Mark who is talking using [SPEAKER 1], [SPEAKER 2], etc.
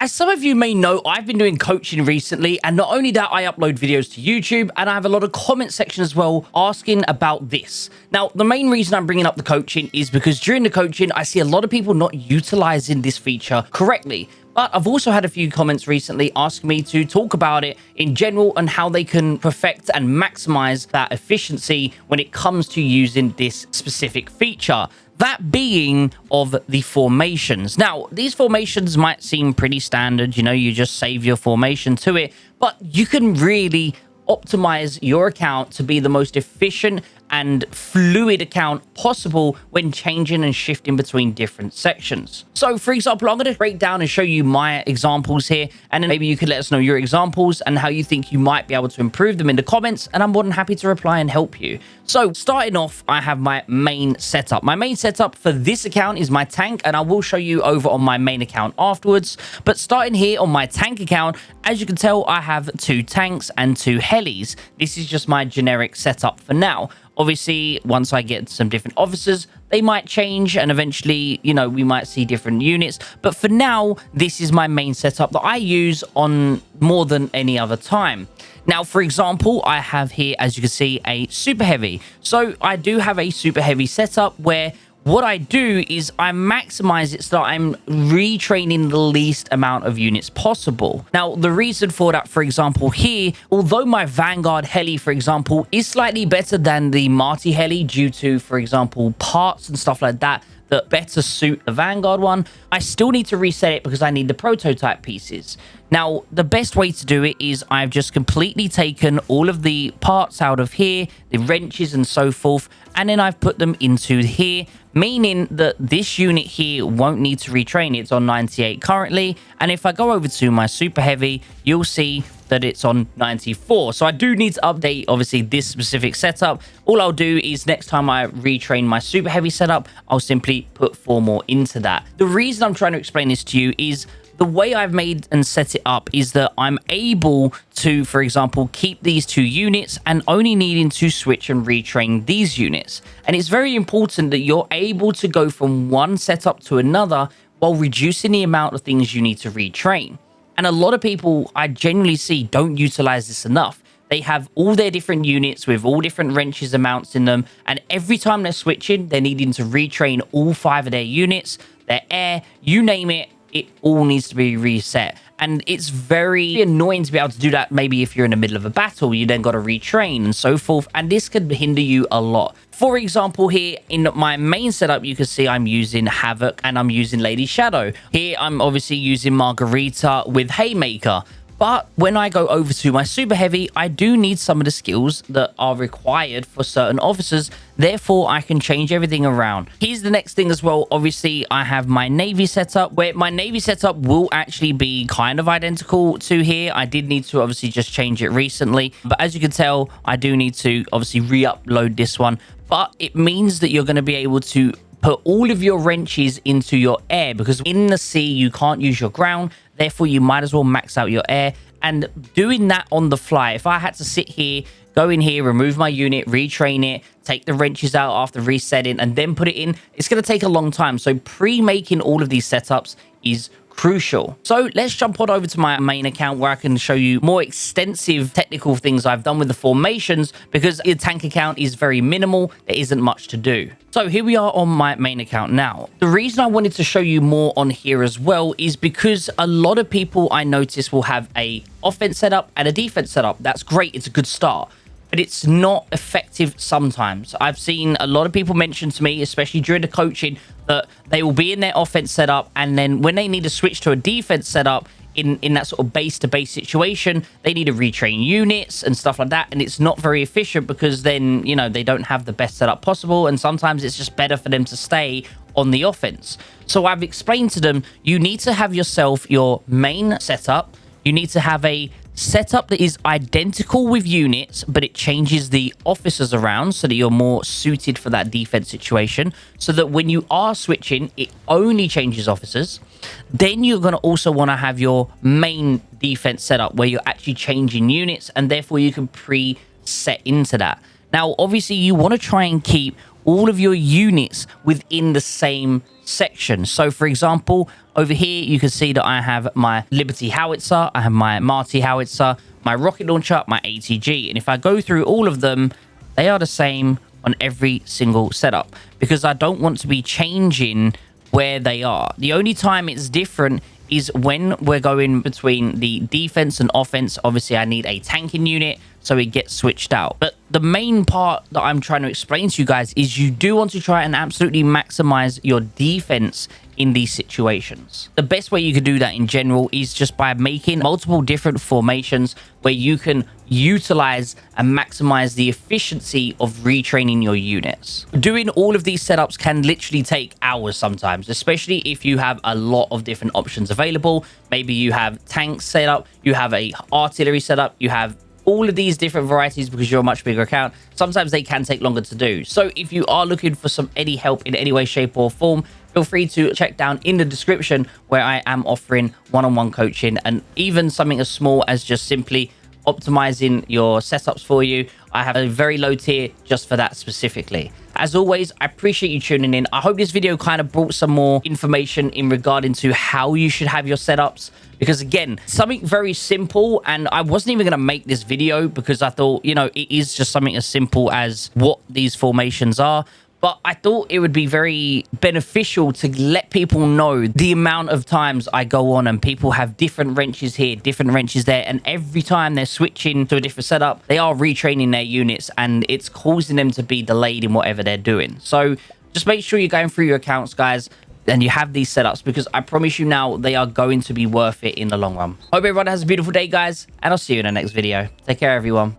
[SPEAKER 1] As some of you may know, I've been doing coaching recently, and not only that, I upload videos to YouTube, and I have a lot of comment section as well asking about this. Now, the main reason I'm bringing up the coaching is because during the coaching, I see a lot of people not utilizing this feature correctly. But I've also had a few comments recently asking me to talk about it in general and how they can perfect and maximize that efficiency when it comes to using this specific feature. That being of the formations. Now, these formations might seem pretty standard, you just save your formation to it, but you can really optimize your account to be the most efficient and fluid account possible when changing and shifting between different sections. So for example, I'm going to break down and show you my examples here, and then maybe you could let us know your examples and how you think you might be able to improve them in the comments, and I'm more than happy to reply and help you. So starting off, I have my main setup. My main setup for this account is my tank, and I will show you over on my main account afterwards. But starting here on my tank account, as you can tell, I have 2 tanks and 2 helis. This is just my generic setup for now. Obviously, once I get some different officers, they might change, and eventually, we might see different units. But for now, this is my main setup that I use on more than any other time. Now, for example, I have here, as you can see, a super heavy. So I do have a super heavy setup where what I do is I maximize it so that I'm retraining the least amount of units possible. Now, the reason for that, for example, here, although my Vanguard heli, for example, is slightly better than the Marty heli due to, for example, parts and stuff like that better suit the Vanguard one, I still need to reset it because I need the prototype pieces. Now, the best way to do it is I've just completely taken all of the parts out of here, the wrenches and so forth, and then I've put them into here, meaning that this unit here won't need to retrain. It's on 98 currently, and if I go over to my super heavy, you'll see that it's on 94. So I do need to update, obviously, this specific setup. All I'll do is next time I retrain my super heavy setup, I'll simply put 4 more into that. The reason I'm trying to explain this to you is the way I've made and set it up is that I'm able to, for example, keep these 2 units and only needing to switch and retrain these units. And it's very important that you're able to go from one setup to another while reducing the amount of things you need to retrain. And a lot of people I genuinely see don't utilize this enough. They have all their different units with all different wrenches amounts in them, and every time they're switching, they're needing to retrain all 5 of their units, their air, you name it. It all needs to be reset, and it's very annoying to be able to do that. Maybe if you're in the middle of a battle, you then got to retrain and so forth, and this could hinder you a lot. For example, here in my main setup, you can see I'm using Havoc and I'm using Lady Shadow. Here I'm obviously using Margarita with Haymaker. But when I go over to my super heavy, I do need some of the skills that are required for certain officers. Therefore, I can change everything around. Here's the next thing as well. Obviously, I have my Navy setup, where my Navy setup will actually be kind of identical to here. I did need to obviously just change it recently. But as you can tell, I do need to obviously re-upload this one. But it means that you're going to be able to put all of your wrenches into your air, because in the sea, you can't use your ground. Therefore, you might as well max out your air. And doing that on the fly, if I had to sit here, go in here, remove my unit, retrain it, take the wrenches out after resetting, and then put it in, it's going to take a long time. So pre-making all of these setups is crucial. So let's jump on over to my main account where I can show you more extensive technical things I've done with the formations, because your tank account is very minimal. There isn't much to do. So here we are on my main account now. The reason I wanted to show you more on here as well is because a lot of people I notice will have a offense setup and a defense setup. That's great. It's a good start, but it's not effective sometimes. I've seen a lot of people mention to me, especially during the coaching, that they will be in their offense setup, and then when they need to switch to a defense setup in that sort of base-to-base situation, they need to retrain units and stuff like that, and it's not very efficient because then, they don't have the best setup possible, and sometimes it's just better for them to stay on the offense. So I've explained to them, you need to have yourself your main setup. You need to have a setup that is identical with units, but it changes the officers around so that you're more suited for that defense situation, so that when you are switching, it only changes officers. Then you're going to also want to have your main defense setup where you're actually changing units, and therefore you can pre-set into that. Now, obviously, you want to try and keep all of your units within the same section. So for example, over here you can see that I have my Liberty howitzer, I have my Marty howitzer, my rocket launcher, my ATG, and if I go through all of them, they are the same on every single setup because I don't want to be changing where they are. The only time it's different is when we're going between the defense and offense. Obviously I need a tanking unit, so it gets switched out. But the main part that I'm trying to explain to you guys is you do want to try and absolutely maximize your defense in these situations. The best way you could do that in general is just by making multiple different formations where you can utilize and maximize the efficiency of retraining your units. Doing all of these setups can literally take hours sometimes, especially if you have a lot of different options available. Maybe you have tanks set up, you have a artillery setup, you have all of these different varieties because you're a much bigger account. Sometimes they can take longer to do. So if you are looking for any help in any way, shape or form, feel free to check down in the description where I am offering one-on-one coaching, and even something as small as just simply optimizing your setups for you. I have a very low tier just for that specifically. As always, I appreciate you tuning in. I hope this video kind of brought some more information in regarding to how you should have your setups, because again, something very simple, and I wasn't even going to make this video because I thought, you know, it is just something as simple as what these formations are. But I thought it would be very beneficial to let people know the amount of times I go on and people have different wrenches here, different wrenches there. And every time they're switching to a different setup, they are retraining their units and it's causing them to be delayed in whatever they're doing. So just make sure you're going through your accounts, guys, and you have these setups, because I promise you now they are going to be worth it in the long run. Hope everyone has a beautiful day, guys, and I'll see you in the next video. Take care, everyone.